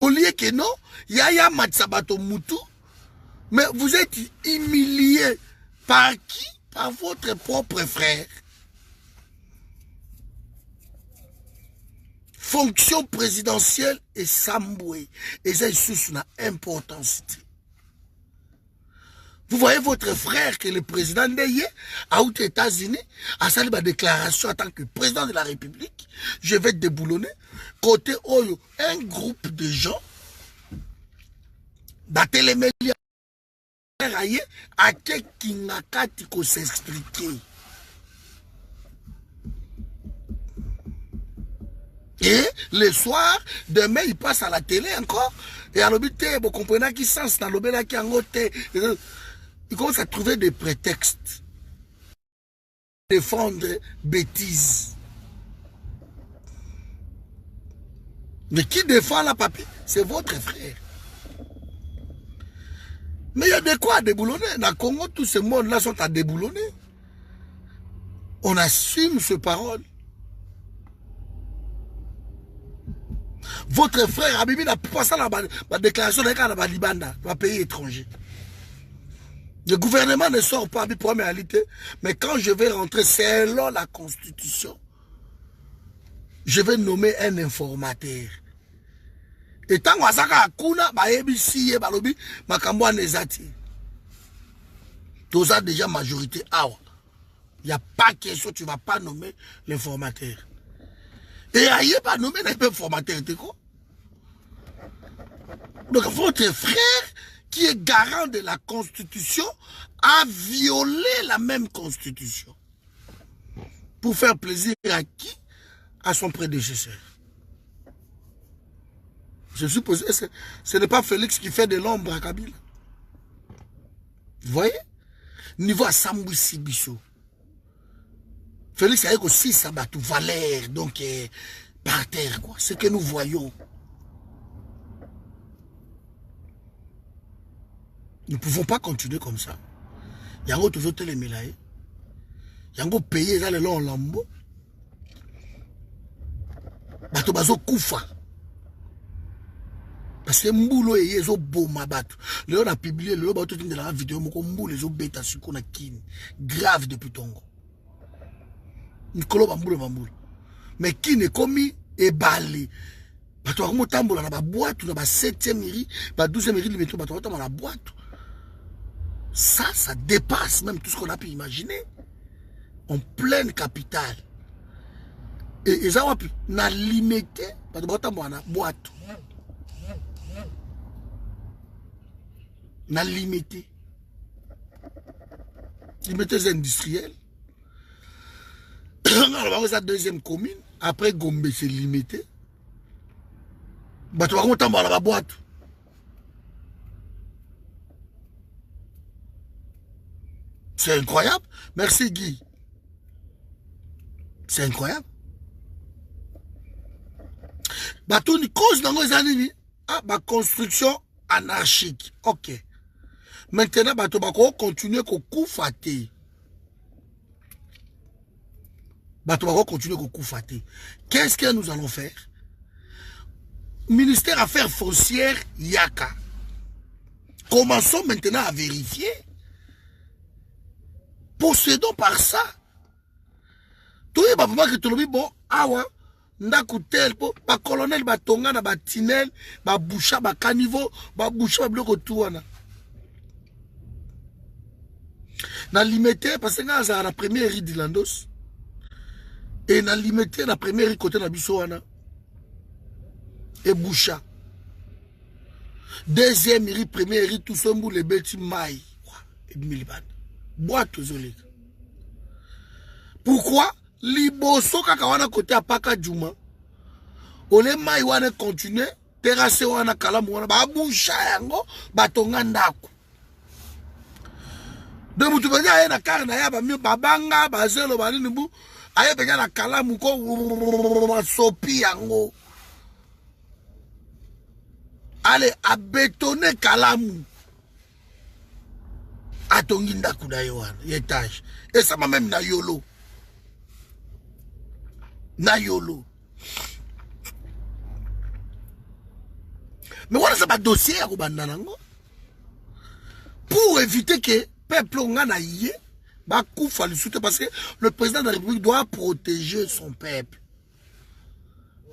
Au lieu que non, Yaya Matsabato Moutou, mais vous êtes humilié par qui? Par votre propre frère. Fonction présidentielle et Samboué. Et ça, c'est une importance. Vous voyez votre frère que le président d'Aye, aux États-Unis, a salué ma déclaration en tant que président de la République. Je vais déboulonner. Côté Oyo, un groupe de gens, Batelemeli, à qui qu'on s'expliquer. Et le soir, demain, il passe à la télé encore. Et à l'obité, vous comprenez qui sens dans l'obé qui en côté. Il commence à trouver des prétextes. Défendre bêtises. Mais qui défend la papy? C'est votre frère. Mais il y a de quoi à déboulonner. Dans le Congo, tous ces mondes-là sont à déboulonner. On assume ce parole. Votre frère Abibi n'a pas ça dans la déclaration de Libanda, dans un pays étranger. Le gouvernement ne sort pas pour la réalité, mais quand je vais rentrer selon la constitution, je vais nommer un informateur. Et tant que ça akuna ba ebisi ba lobi makambo anezati. Tous a déjà majorité awa. Il n'y a pas question tu vas pas nommer l'informateur. Et ailleurs pas nommer l'informateur de quoi? Donc votre frère qui est garant de la Constitution, a violé la même Constitution. Pour faire plaisir à qui? À son prédécesseur. Je suppose que ce n'est pas Félix qui fait de l'ombre à Kabila. Vous voyez? Niveau à Sambou Sibiso. Félix a aussi ça bat tout valeur, donc par terre, quoi. Ce que nous voyons. Nous ne pouvons pas continuer comme ça. Yango toujours télémélaé. Yango payé dans le long lambeau. Bato bazo koufa. Parce que Mboulo et Yezo Boma Bato. Le on a publié le bato de la vidéo. Moko Mboulo Yezo Beta Sukuna Kin. Grave depuis Tongo. Nikolo Bamboulo Bamboulo. Mais qui n'est commis et balé. Bato bakomo tambola na ba boîte na ba 7e mairie, ba 12e mairie limité bato bato na boîte. Ça dépasse même tout ce qu'on a pu imaginer. En pleine capitale. Et ça va na limité bato bato na boîte. Na limité. Limité industriel. Alors la deuxième commune, après Gombe c'est limité. Bato bakomo tambola na ba boîte. C'est incroyable. Merci Guy. C'est incroyable. Bato ni cause dans les années. Ah, ma construction anarchique. Ok. Maintenant, bato bako continuer ko koufate. Bato bako continuer ko koufate. Qu'est-ce que nous allons faire? Ministère Affaires foncières, Yaka. Commençons maintenant à vérifier. Possédons par ça. Tout le monde qui te dit bon, awa, ndakutel, ba colonel, ba tonga, ba tinel, ba boucha, ba caniveau, ba boucha, ba bloc autour. Na limité, parce que c'est la première rue d'Ilandos. Et na limité, la première rue côté na Bissouana. Et boucha. Deuxième rue, première rue, tout ça, les bêtis maïs. Et Miliban. Boîte aux olives. Pourquoi? Liboso kakawana côté à Paka Djouma. Ole mai wana continue. Terrasse wana kalamu wana. Ba boucha yango. Batonga ndako. De mutu banya aye na karna ya ba mi babanga bazelo banini bu. Aye benya na kalamu ko sopi yango. Allez, à bétonner kalamu. Atongi ndako na yo wana. Étage. Et ça m'a même na yolo. Na yolo. Mais voilà, ça va dossier à Kubandanango. Pour éviter que peuple ngana yé, ba koufa le soutien parce que le président de la République doit protéger son peuple.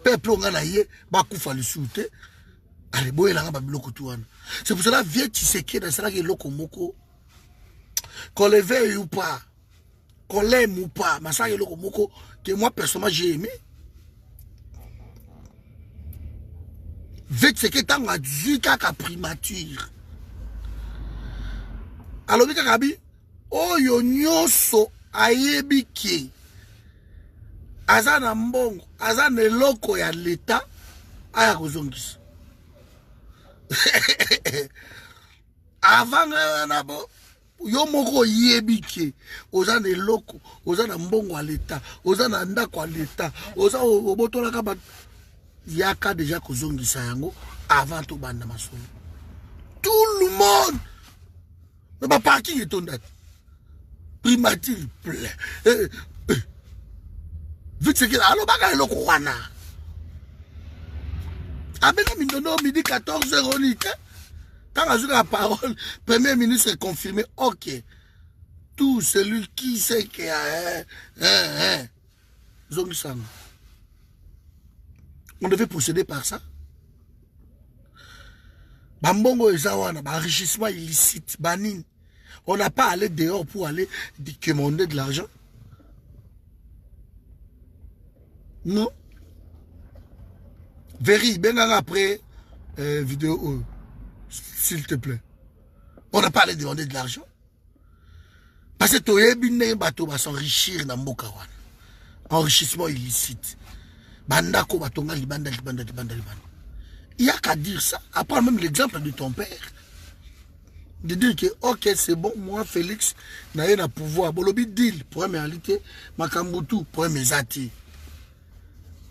Peuple ngana yé, ba koufa le soutien. Allez, boye la ngaba biloko tuana. C'est pour cela vieux Tshisekedi dans ça que loko moko. Qu'on le veuille ou pas, qu'on l'aime ou pas, mais ça loko moko que moi personnellement j'ai aimé. Vieux Tshisekedi tanga zika ka primature. Alors bika kabi oyo nyoso ayebiki azana mbongo azana eloko ya leta aya kozongisa. Avant na bo yo moko yebiki ozana eloko ozana mbongo ya leta ozana ndako ya leta oza obotola ka ba yaka déjà kozongisa yango avant to banda masolo. Tout le monde. Mais ma parking est tombé. Primature plein. Vite c'est que alors baga le kwana. Abena mindono midi 14h on dit quand a joué la parole, Premier ministre est confirmé. OK. Tout celui qui sait qu'il y a Zongisang. On devait procéder par ça. Bambongo et Zawana, enrichissement illicite, banine. On n'a pas allé dehors pour aller commander de l'argent. Non. Véry, ben après vidéo, s'il te plaît. On n'a pas allé demander de l'argent. Parce que tu es bateau va s'enrichir dans Mokawan. Enrichissement illicite. Bandako batonga libanda. Il n'y a qu'à dire ça. À part même l'exemple de ton père. De dire que, ok, c'est bon, moi, Félix, n'a rien à pouvoir. Bolobi deal, pour me réalité, Makambutu, pour me zati.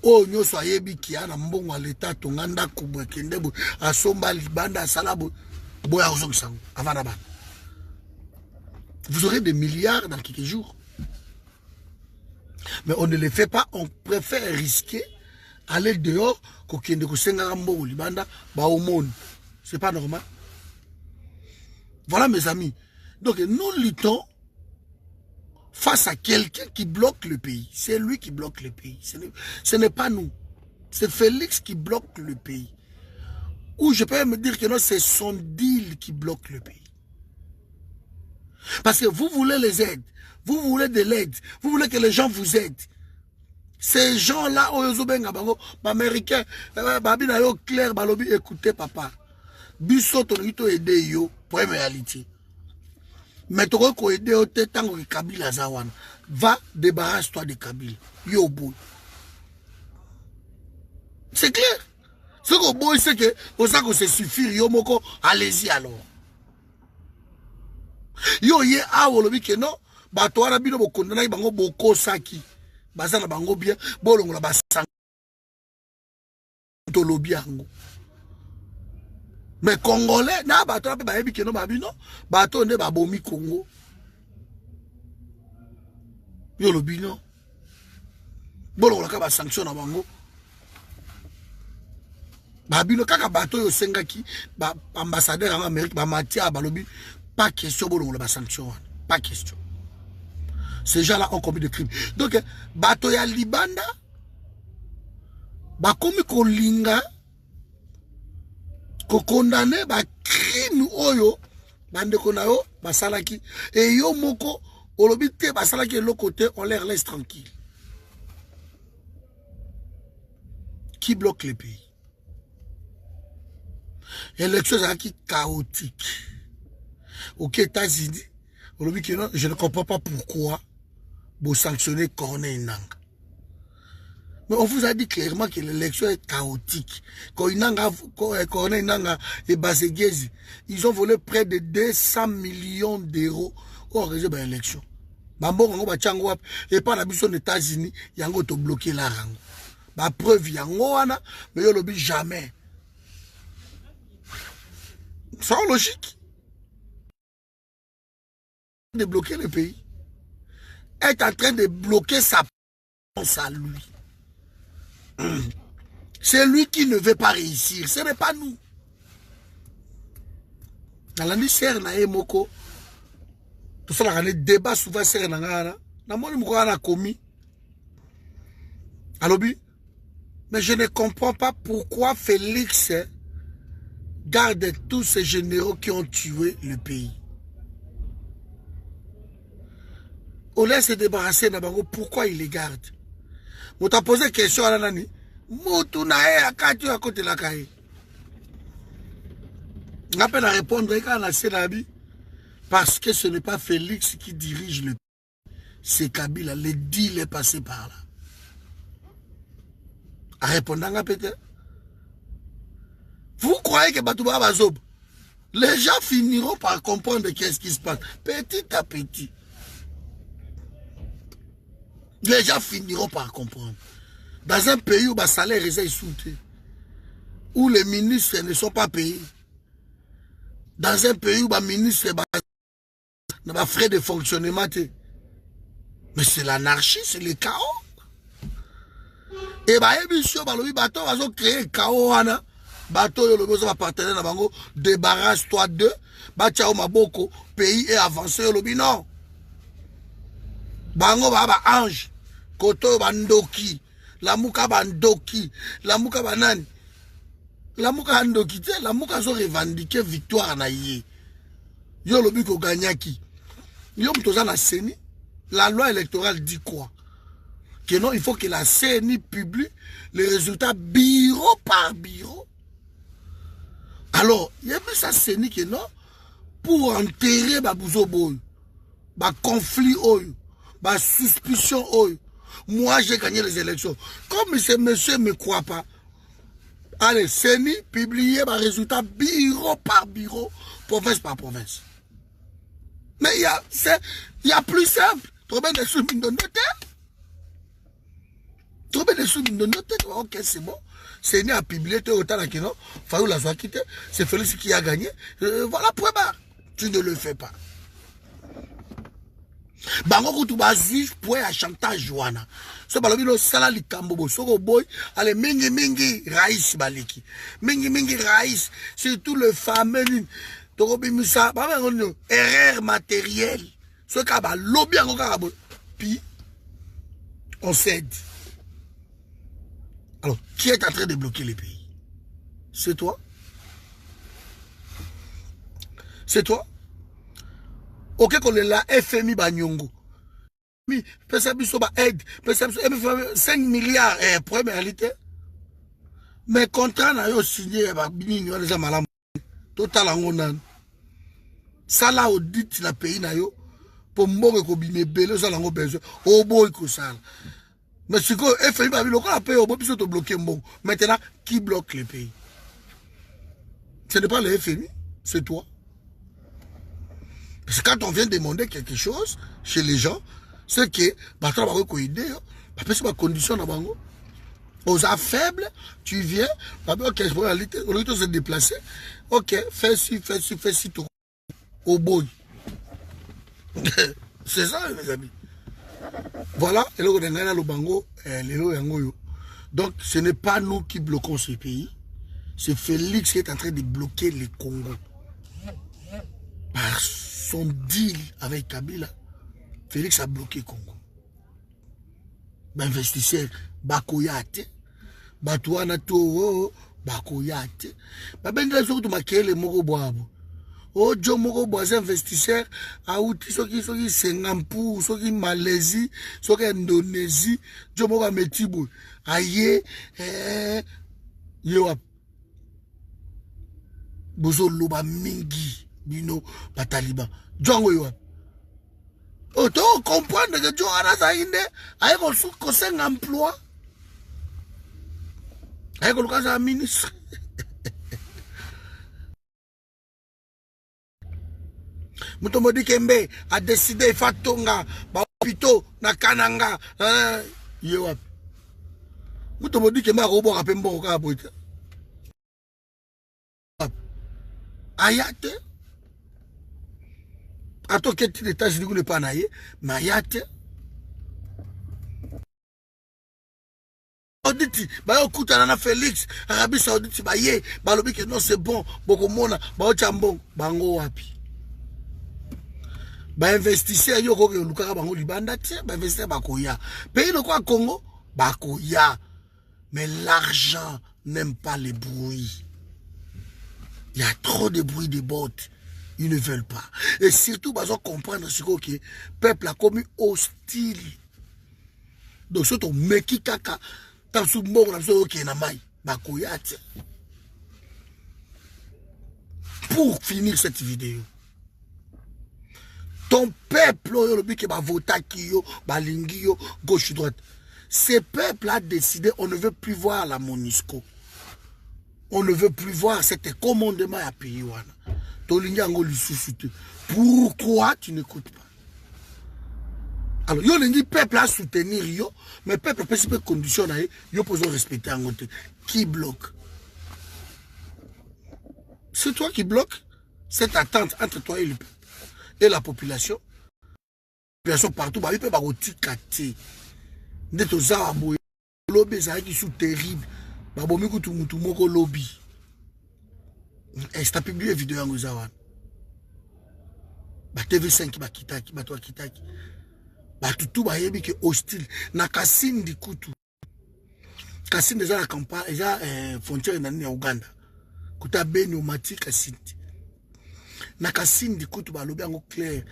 Oh, nous soyez qui a un bon à l'état, ton anda kubwe, kendebo, à somba, libanda, à salabo, boya ozong sang, avant là-bas. Vous aurez des milliards dans quelques jours. Mais on ne les fait pas, on préfère risquer aller dehors, c'est pas normal. Voilà mes amis. Donc nous luttons face à quelqu'un qui bloque le pays. C'est lui qui bloque le pays. Ce n'est pas nous. C'est Félix qui bloque le pays. Ou je peux me dire que non, c'est son deal qui bloque le pays. Parce que vous voulez les aides. Vous voulez de l'aide. Vous voulez que les gens vous aident. Ces gens-là, Américains, clair, écoutez, papa. Biso, ton aider yo, pour une réalité. Mais tu vas aider au temps que Kabila Zawan. Va, débarrasse-toi de Kabila. Yo, boy. C'est clair. Ce que boy, c'est que, pour ça que c'est suffit, yo, moko, allez-y alors. Yo, ye, a, wolobi, que non, bah, toi, la bino, boko, nana, bango, boko, saki. Bazana, bango, bien, bolong, la, basang, tolobi, ango. Mais Congolais, na, bah, toi, bah, ebi, que non, bah, bino, bah, toi, ne, bah, bomi, Congo. Yo, le bino. Bolong, la, bah, sanction, na, bango. Babino kaka bato yo sengaki ba ambassadeur en Amérique ba matia balobi pas question bolongo la sanction pas question. Ces gens-là ont commis des crimes. Donc bato ya libanda ba komi ko linga ko condamner ba crime oyo bande ko na yo ba salaki et yo moko olobi te ba salaki l'autre côté on les laisse tranquille. Qui bloque le pays? Élection chaotique. Aux États-Unis, je ne comprends pas pourquoi vous sanctionnez Corneille Nangaa. Mais on vous a dit clairement que l'élection est chaotique. Corneille Nangaa et Basegezi, ils ont volé près de 200 millions d'euros au réseau de l'élection. Et par la mission des États-Unis, ils ont bloqué la rang. Ma preuve, il y a mais ils n'ont jamais. Sans logique. De bloquer le pays. Est en train de bloquer sa pense à lui. C'est lui qui ne veut pas réussir. Ce n'est pas nous. Dans la nuit, c'est un moko. Tout ça, on a débat souvent, c'est un ngana. Dans mon numéro, on a commis. Alobi. Mais je ne comprends pas pourquoi Félix garde tous ces généraux qui ont tué le pays. On laisse se débarrasser d'Abango, pourquoi il les garde? On t'a posé question à l'année. Moutunae à Katu à côté de la Kaye. On a peine à répondre quand on a Sénabi. Parce que ce n'est pas Félix qui dirige le pays. C'est Kabila. Le deal est passé par là. À répondre à peut-être. Vous croyez que Batouba Bazob, les gens finiront par comprendre qu'est-ce qui se passe. Petit à petit. Les gens finiront par comprendre. Dans un pays où le salaire est soutenu, où les ministres ne sont pas payés, dans un pays où les ministres n'ont pas frais de fonctionnement, mais c'est l'anarchie, c'est le chaos. Et les bateaux ont créé le chaos. Bateau le besoin partenaire na bango débarrasse-toi de Bachao Maboko pays est avancé lobi non bango baba ange koto bandoki la muka bandoki la muka banani la muka bandoki te la muka zo revendiquer victoire na yé yo lobi ko gagnaki yo mtoza na CENI la loi électorale dit quoi que non il faut que la CENI publie les résultats bureau par bureau. Alors, il y a ça CENI que non, pour enterrer Babouzo Boy, conflit, suspicion. Moi, j'ai gagné les élections. Comme ce monsieur ne me croit pas, allez, CENI, publier les résultats bureau par bureau, province par province. Mais il y a plus simple. Trouver des sous de notaire. Trouver des sous de notaire. Ok, c'est bon. CENI a publié autant là que non. Faou la soit quitté. C'est Félix qui a gagné. Voilà, point barre. Tu ne le fais pas. Bango kutuba juge point à chantage Joana. Ce balobino sala likambobo. Soko boy. Allez, mingi raïs baliki. Mingi raïs. Surtout le fameux. Torobi Moussa. Erreur matérielle. Ce kaba lobby en puis on cède. Alors, qui est en train de bloquer les pays? C'est toi? C'est toi? Ok, qu'on est là, FMI Banyongo. Mais, Pesabiso ba aide, Pesabiso 5 milliards, pour une réalité. Mais contrat n'a pas signé, il y a déjà malade. Total en onan. Ça là, audit la pays n'a yo. Pour moi, que bimé belé, ça n'a besoin. Au boy que ça. Mais si quoi, FMI ba bilo, quand la paix au boy, puis te bloquer bon. Maintenant, qui bloque les pays? Ce n'est pas le FMI, c'est toi. Parce que quand on vient demander quelque chose chez les gens, c'est que, bah, tu vas pas idée, parce que c'est ma condition dans bango. Aux faible, tu viens, ok, je prends la lutte, on se déplacer, ok, fais ci, tout. Au boy. C'est ça, mes amis. Voilà, et là, on a le bango, donc, ce n'est pas nous qui bloquons ce pays, c'est Félix qui est en train de bloquer le Congo. Par son deal avec Kabila, Félix a bloqué le Congo. Investisseurs, Bakoyate, Batouana to, Bakoyate. Babendra soki makele moko boabo. Ojo moko boise investisseur, aouti soki 50 pour, soki Malaisie, soki Indonésie, jo moko metibo. Aye, yo bozo loba mingi, bino, bataliba. Django yo auto comprendre que Joe Arazaïne a un emploi. Avec le cas d'un ministre. Mutomodi Kembe a décidé Fatonga, Bapito, Nakananga. Yewap. Mutomodi Kembe a robot à Pembo Kaboita. Ayate. A toi qui es des États-Unis, vous ne pas naïe, mais ayate. Auditi, bah écoute, Anana Félix, Arabie Saoudite, bah yé, bah le que non c'est bon, beaucoup mona, bah chambon, bango wapi. Bah investisseur, yo ko lukaka bango libanda tie, bah investisseur bakoya. Pays de quoi Congo, bakoya. Mais l'argent n'aime pas les bruits. Il y a trop de bruit de bottes. Ils ne veulent pas. Et surtout, bah on comprendre ce que le peuple a commis hostile. Donc surtout meki kaka. Pour finir cette vidéo, ton peuple, gauche droite, ce peuple a décidé, on ne veut plus voir la MONUSCO. On ne veut plus voir cet commandement à pays. Pourquoi tu n'écoutes pas? Alors, yo lengi peuple à soutenir yo, mais peuple peut conditionner yo pour respecter en côté. Qui bloque? C'est toi qui bloque cette attente entre toi et le peuple et la population. La population partout, bah il peut pas retikati. Neto za aboye lobby ça qui sous terrible. Bah bomi kutu mutu moko lobby. Et c'est publié vidéo en zawan. Bah TV5 ba kitaki, ba toi kitaki. Batutu bayebi ke hostile na Kasindi kutu. Kasindi eza la campagne, eza frontière na Uganda. Kuta Beni Omati Kasindi. Na Kasindi kutu balobi yango clair.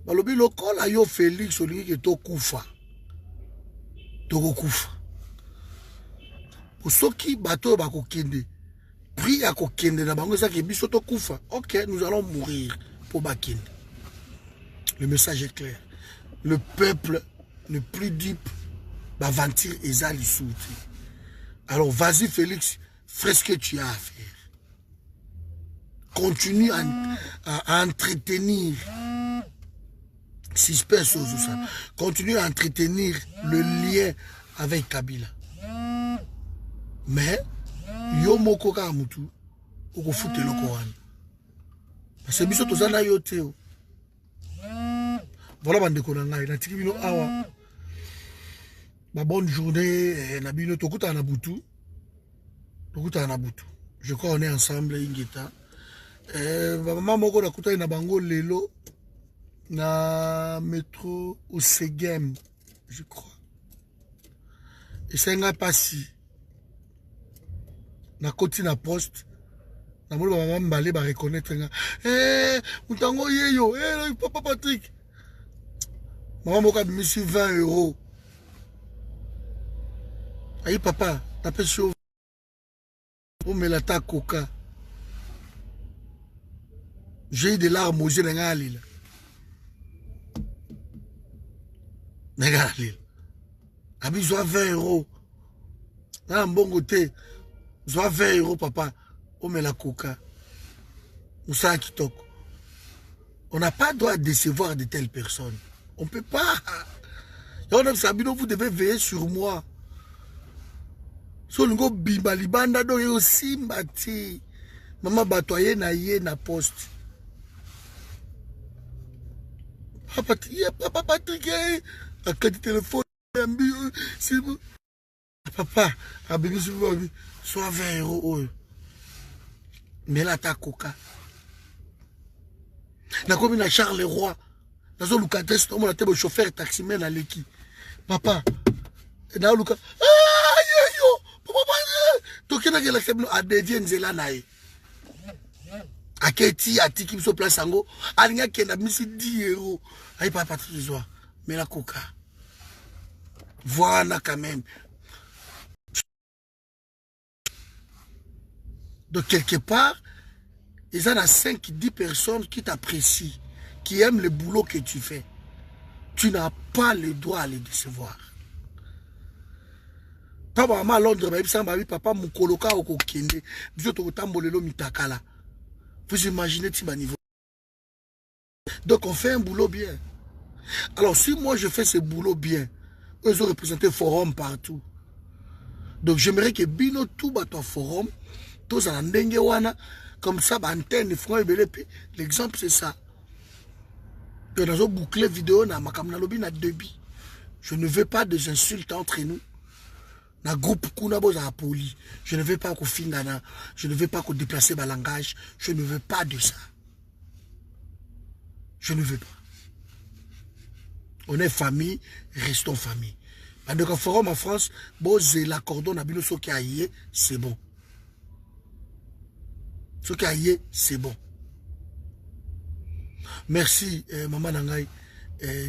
Balobi lokola yo Félix olingi ke to kufa. To kufa. Soki bato bako kende. Pri ya ko kende na bango eza ke biso to kufa. OK, nous allons mourir pour bakende. Le message est clair. Le peuple le plus dupe va mentir et ça les soutiens. Alors vas-y Félix, fais ce que tu as à faire. Continue à entretenir suspense aux ça. Continue à entretenir le lien avec Kabila. Mais yo moko ka mutu oko fute loko wana. Parce que biso tozana yo teo. Voilà, bandeko na ngai, na tiki bino awa. Ma bonne journée, na bino tokuta na butu. Tokuta na butu. Je crois on est ensemble, Ingeta. Maman moko na kuta na bango lelo na métro au Segem, je crois. Et c'est un pas si. na koti na poste na molo ba mama mbale ba reconnaître nga mutango yeyo papa Patrick maman moka bimisi 20 €. Aïe papa tapé sur o me la ta coca. J'ai eu des larmes aux yeux de Ngalil. Ngalil. Abi soit 20 €. Un bon côté. Soit 20 € papa. On met la coca. Moussa Kitok. On n'a pas le droit de décevoir de telles personnes. On ne peut pas. Sabino, vous devez veiller sur moi. Solungo bimbali banda do yo simbati. Maman batoye na ye na poste. Papa Patrick, a quand téléphone, c'est bon. Papa, a bébé soit 20 €. Mais là, t'as coca. Na comme na Charleroi. Dans le cas de on a été chauffeur taximan à l'équipe. Papa, na luka. Papa, toki na gela sebno a devient nzela nae. Aketi atiki biso place ango alinga kenda misi 10 €. Aïe papa Patrick, mais la coca. Voilà quand même. Donc quelque part, il y a 5-10 personnes qui t'apprécient, qui aiment le boulot que tu fais. Tu n'as pas le droit à les décevoir. Papa, maman, Londres, papa, mon coloca au kokende, mitakala. Vous imaginez ce niveau. Donc on fait un boulot bien. Alors si moi je fais ce boulot bien, eux ont représenté forum partout. Donc j'aimerais que Bino tout bateau forum, tous en dengue comme ça, antenne, l'exemple c'est ça. Dans un bouclet vidéo, je ne veux pas des insultes entre nous. Na groupe poli. Je ne veux pas qu'on fingana, je ne veux pas qu'on déplace ma langage, je ne veux pas de ça. Je ne veux pas. On est famille, restons famille. Pendant qu'un forum en France, l'accordon à Bino qui a yé, c'est bon. Ce qui a yé, c'est bon. Merci, maman Nangaï,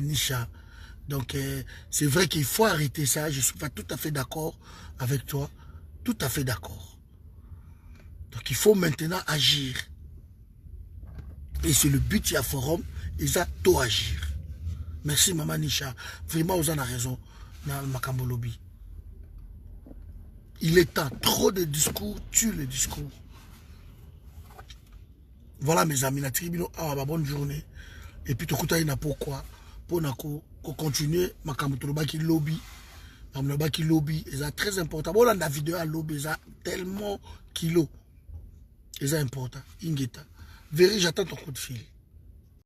Nisha. Donc, c'est vrai qu'il faut arrêter ça. Je suis pas tout à fait d'accord avec toi. Tout à fait d'accord. Donc, il faut maintenant agir. Et c'est le but, il y a forum, et ça, tout agir. Merci, maman Nisha. Vraiment, vous en avez raison. Dans Makambo Lobby. Il est temps. Trop de discours tue le discours. Voilà, mes amis. La tribune, bonne journée. Et puis, tout le monde, pourquoi? Pour continuer Makambo Lobby lobby. Makambo lobby, c'est très important. Bon, la vidéo à lobby, c'est tellement kilo. C'est important. Ingeta. Véry, j'attends ton coup de fil.